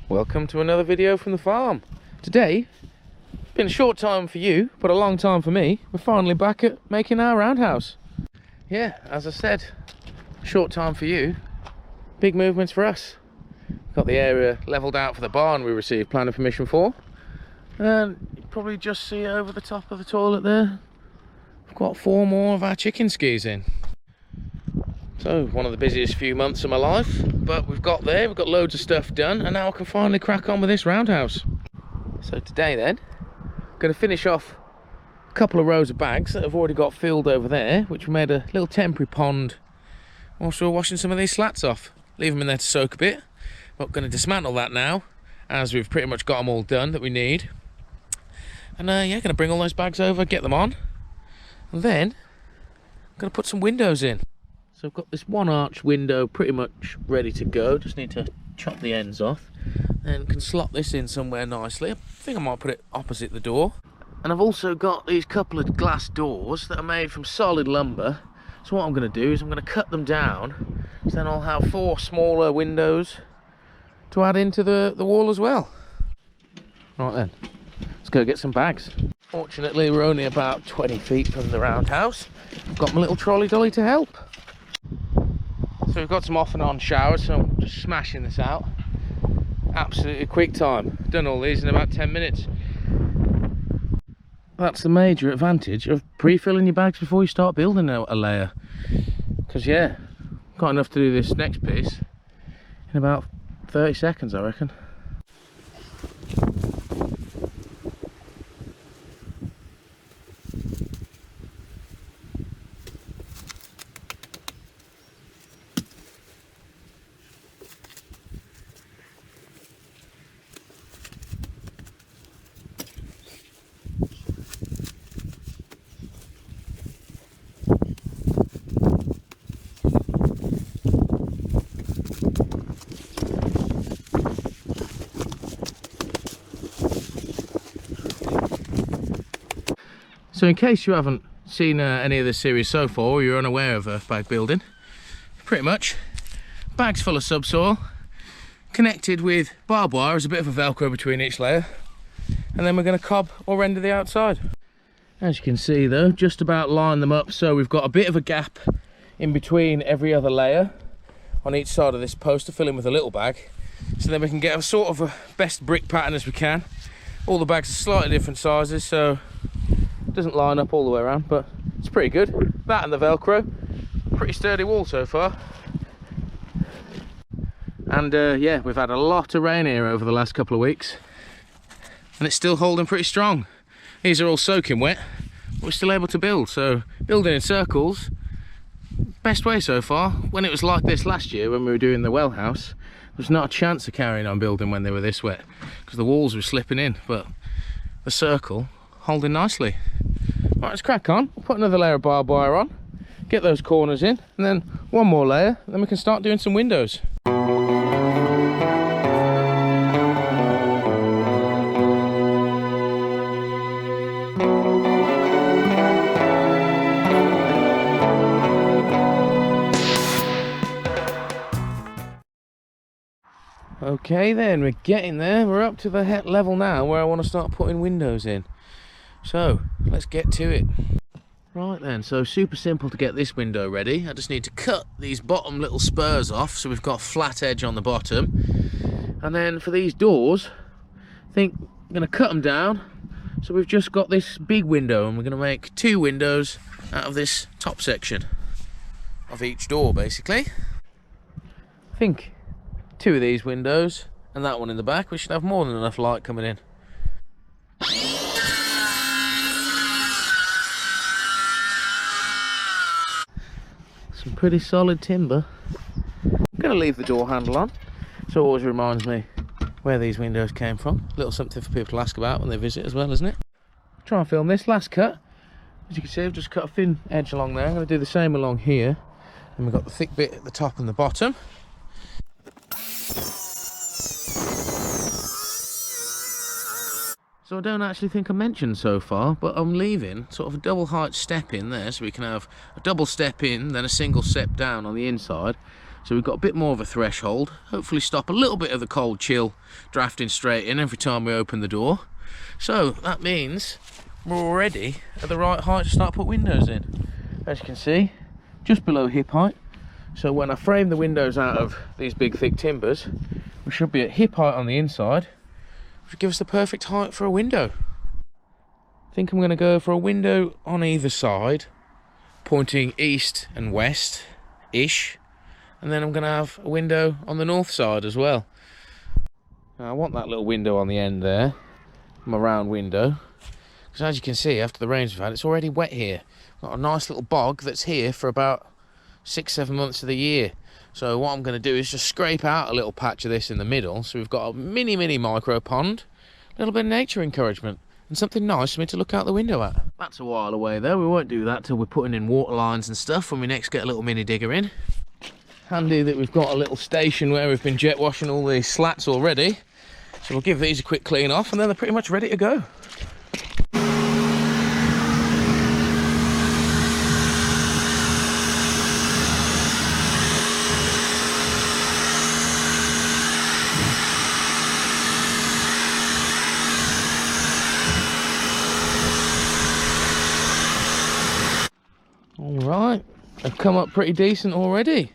Welcome to another video from the farm. Today, it's been a short time for you, but a long time for me. We're finally back at making our roundhouse. Yeah, as I said, short time for you, big movements for us. Got the area levelled out for the barn we received planning permission for. And you probably just see over the top of the toilet there, we've got 4 more of our chicken skis in. So, one of the busiest few months of my life, but we've got there, we've got loads of stuff done, and now I can finally crack on with this roundhouse. So today then, I'm going to finish off a couple of rows of bags that I've already got filled over there, which we made a little temporary pond whilst we were washing some of these slats off. Leave them in there to soak a bit. Not going to dismantle that now, as we've pretty much got them all done that we need. And yeah, going to bring all those bags over, get them on, and then I'm going to put some windows in. So I've got this one arch window pretty much ready to go, just need to chop the ends off and can slot this in somewhere nicely. I think I might put it opposite the door. And I've also got these couple of glass doors that are made from solid lumber. So what I'm going to do is I'm going to cut them down, so then I'll have 4 smaller windows to add into the wall as well. Right then, let's go get some bags. Fortunately we're only about 20 feet from the roundhouse. I've got my little trolley dolly to help. So we've got some off and on showers, so I'm just smashing this out. Absolutely quick time. Done all these in about 10 minutes. That's the major advantage of pre-filling your bags before you start building a layer. Because yeah, got enough to do this next piece in about 30 seconds, I reckon. So in case you haven't seen any of this series so far, or you're unaware of Earthbag building, pretty much bags full of subsoil, connected with barbed wire as a bit of a velcro between each layer, and then we're going to cob or render the outside. As you can see though, just about line them up so we've got a bit of a gap in between every other layer on each side of this post to fill in with a little bag, so then we can get a sort of a best brick pattern as we can. All the bags are slightly different sizes, so doesn't line up all the way around, but it's pretty good. That and the velcro, pretty sturdy wall so far. And yeah, we've had a lot of rain here over the last couple of weeks, and it's still holding pretty strong. These are all soaking wet, but we're still able to build. So building in circles, best way so far. When it was like this last year when we were doing the well house, there was not a chance of carrying on building when they were this wet, because the walls were slipping in, but the circle holding nicely. Right, let's crack on. We'll put another layer of barbed wire on, get those corners in, and then one more layer, and then we can start doing some windows. Okay then, we're getting there. We're up to the level now where I want to start putting windows in. So, let's get to it. Right then, so super simple to get this window ready. I just need to cut these bottom little spurs off so we've got a flat edge on the bottom. And then for these doors, I think I'm going to cut them down. So we've just got this big window, and we're going to make 2 windows out of this top section of each door, basically. I think 2 of these windows and that one in the back, we should have more than enough light coming in. Some pretty solid timber. I'm going to leave the door handle on, so it always reminds me where these windows came from. A little something for people to ask about when they visit as well, isn't it? Try and film this last cut. As you can see, I've just cut a thin edge along there. I'm going to do the same along here. And we've got the thick bit at the top and the bottom. So I don't actually think I mentioned so far, but I'm leaving sort of a double height step in there, so we can have a double step in, then a single step down on the inside. So we've got a bit more of a threshold, hopefully stop a little bit of the cold chill drafting straight in every time we open the door. So that means we're already at the right height to start put windows in. As you can see, just below hip height. So when I frame the windows out of these big thick timbers, we should be at hip height on the inside, which gives us the perfect height for a window. I think I'm going to go for a window on either side, pointing east and west-ish, and then I'm going to have a window on the north side as well. Now I want that little window on the end there, my round window, because as you can see, after the rains we've had, it's already wet here. Got a nice little bog that's here for about 6-7 months of the year. So what I'm going to do is just scrape out a little patch of this in the middle, so we've got a mini micro pond, a little bit of nature encouragement, and something nice for me to look out the window at. That's a while away though, we won't do that till we're putting in water lines and stuff when we next get a little mini digger in. Handy that we've got a little station where we've been jet washing all these slats already, so we'll give these a quick clean off and then they're pretty much ready to go. Alright, they've come up pretty decent already.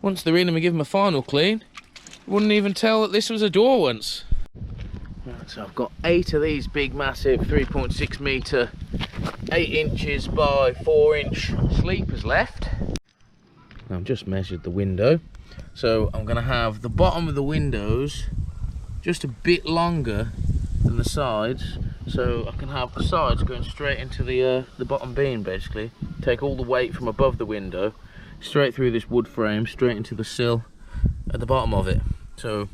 Once they're in and we give them a final clean, you wouldn't even tell that this was a door once. Right, so I've got 8 of these big massive 3.6 metre 8 inches by 4 inch sleepers left. Now I've just measured the window, so I'm going to have the bottom of the windows just a bit longer than the sides, so I can have the sides going straight into the bottom beam, basically. Take all the weight from above the window straight through this wood frame, straight into the sill at the bottom of it. So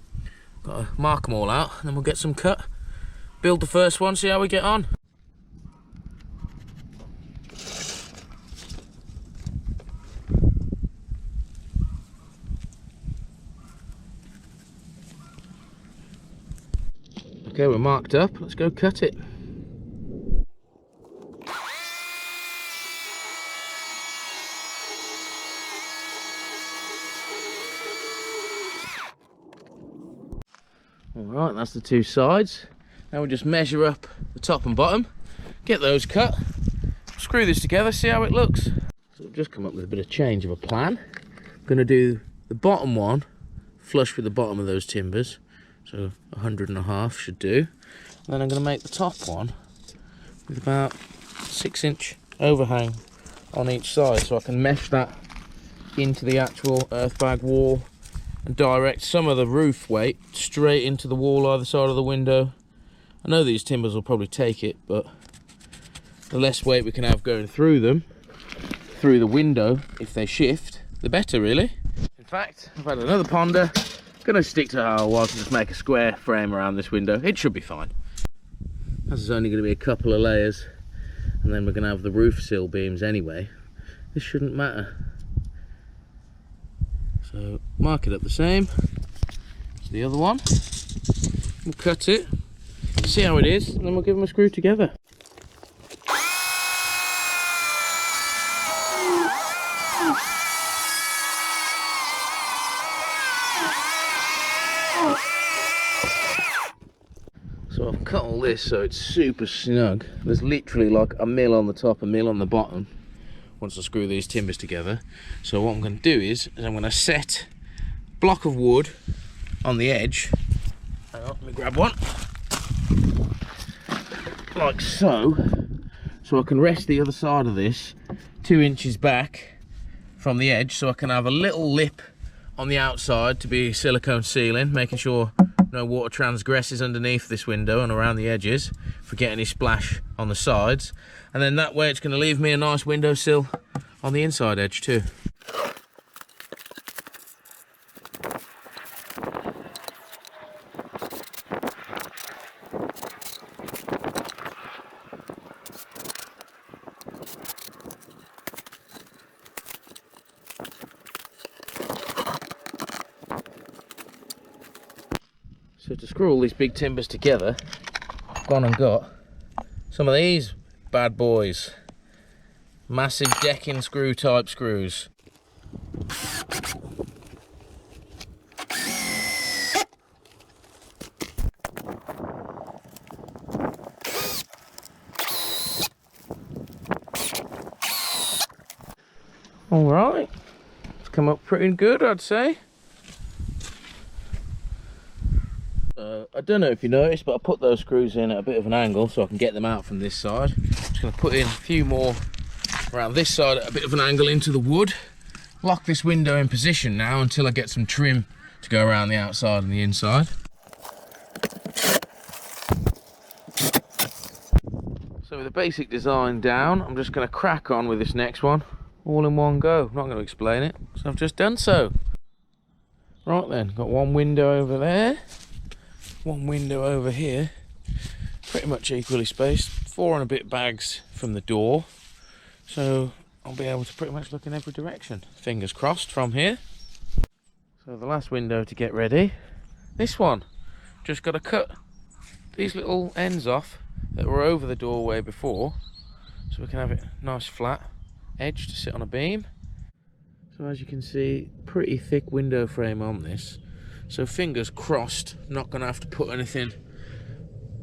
got to mark them all out and then we'll get some cut, build the first one, see how we get on. Okay, we're marked up, let's go cut it. Alright, that's the 2 sides. Now we'll just measure up the top and bottom, get those cut, screw this together, see how it looks. So I've just come up with a bit of change of a plan. I'm going to do the bottom one flush with the bottom of those timbers, so 100.5 should do. And then I'm going to make the top one with about 6 inch overhang on each side, so I can mesh that into the actual Earthbag wall and direct some of the roof weight straight into the wall either side of the window. I know these timbers will probably take it, but the less weight we can have going through them, through the window, if they shift, the better really. In fact, I've had another ponder, gonna stick to how I was and just make a square frame around this window. It should be fine. As there's only gonna be a couple of layers, and then we're gonna have the roof sill beams anyway, this shouldn't matter. So mark it up the same as the other one. We'll cut it, see how it is, and then we'll give them a screw together. So I've cut all this so it's super snug. There's literally like a mil on the top, a mil on the bottom once I screw these timbers together. So what I'm going to do is I'm going to set a block of wood on the edge. Hang on, let me grab one. Like so. So I can rest the other side of this 2 inches back from the edge, so I can have a little lip on the outside to be silicone sealing, making sure no water transgresses underneath this window and around the edges, forget any splash on the sides. And then that way it's going to leave me a nice windowsill on the inside edge too. So to screw all these big timbers together, I've gone and got some of these bad boys. Massive decking screw type screws. All right, it's come up pretty good, I'd say. I don't know if you noticed, but I put those screws in at a bit of an angle so I can get them out from this side. Just going to put in a few more around this side at a bit of an angle into the wood. Lock this window in position now until I get some trim to go around the outside and the inside. So with the basic design down, I'm just going to crack on with this next one all in one go. I'm not going to explain it, so I've just done so. Right then, got one window over there, one window over here, pretty much equally spaced, 4 and a bit bags from the door, so I'll be able to pretty much look in every direction, fingers crossed, from here. So the last window to get ready, this one, just got to cut these little ends off that were over the doorway before, so we can have it nice flat edge to sit on a beam. So as you can see, pretty thick window frame on this, so fingers crossed not going to have to put anything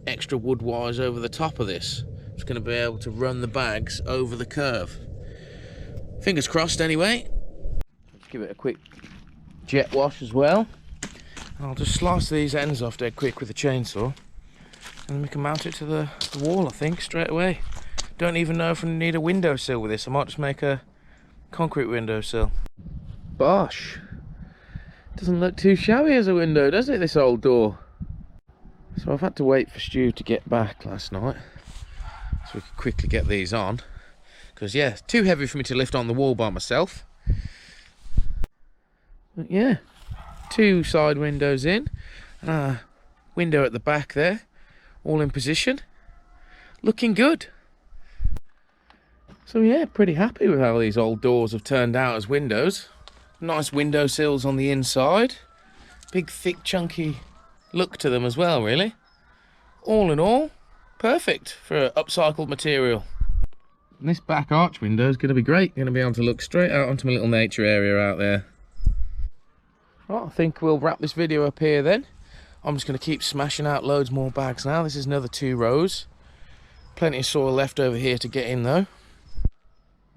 extra wood wise over the top of this. Just going to be able to run the bags over the curve. Fingers crossed anyway. Let's give it a quick jet wash as well, and I'll just slice these ends off dead quick with a chainsaw, and then we can mount it to the wall, I think, straight away. Don't even know if I need a windowsill with this. I might just make a concrete windowsill. Bosh! Doesn't look too shabby as a window, does it, this old door? So I've had to wait for Stu to get back last night so we could quickly get these on, because yeah, too heavy for me to lift on the wall by myself. But yeah, 2 side windows in, and a window at the back there, all in position, looking good. So yeah, pretty happy with how these old doors have turned out as windows. Nice window sills on the inside, big thick chunky look to them as well, really. All in all, perfect for upcycled material. And this back arch window is going to be great. Going to be able to look straight out onto my little nature area out there. Right, I think we'll wrap this video up here then. I'm just going to keep smashing out loads more bags now. This is another 2 rows. Plenty of soil left over here to get in though.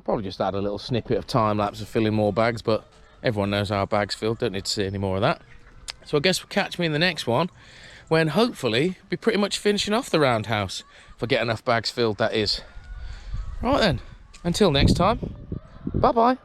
Probably just add a little snippet of time lapse of filling more bags, but everyone knows how bags fill, don't need to see any more of that. So I guess we'll catch me in the next one, when hopefully be pretty much finishing off the roundhouse, if I get enough bags filled, that is. Right then, until next time, bye bye.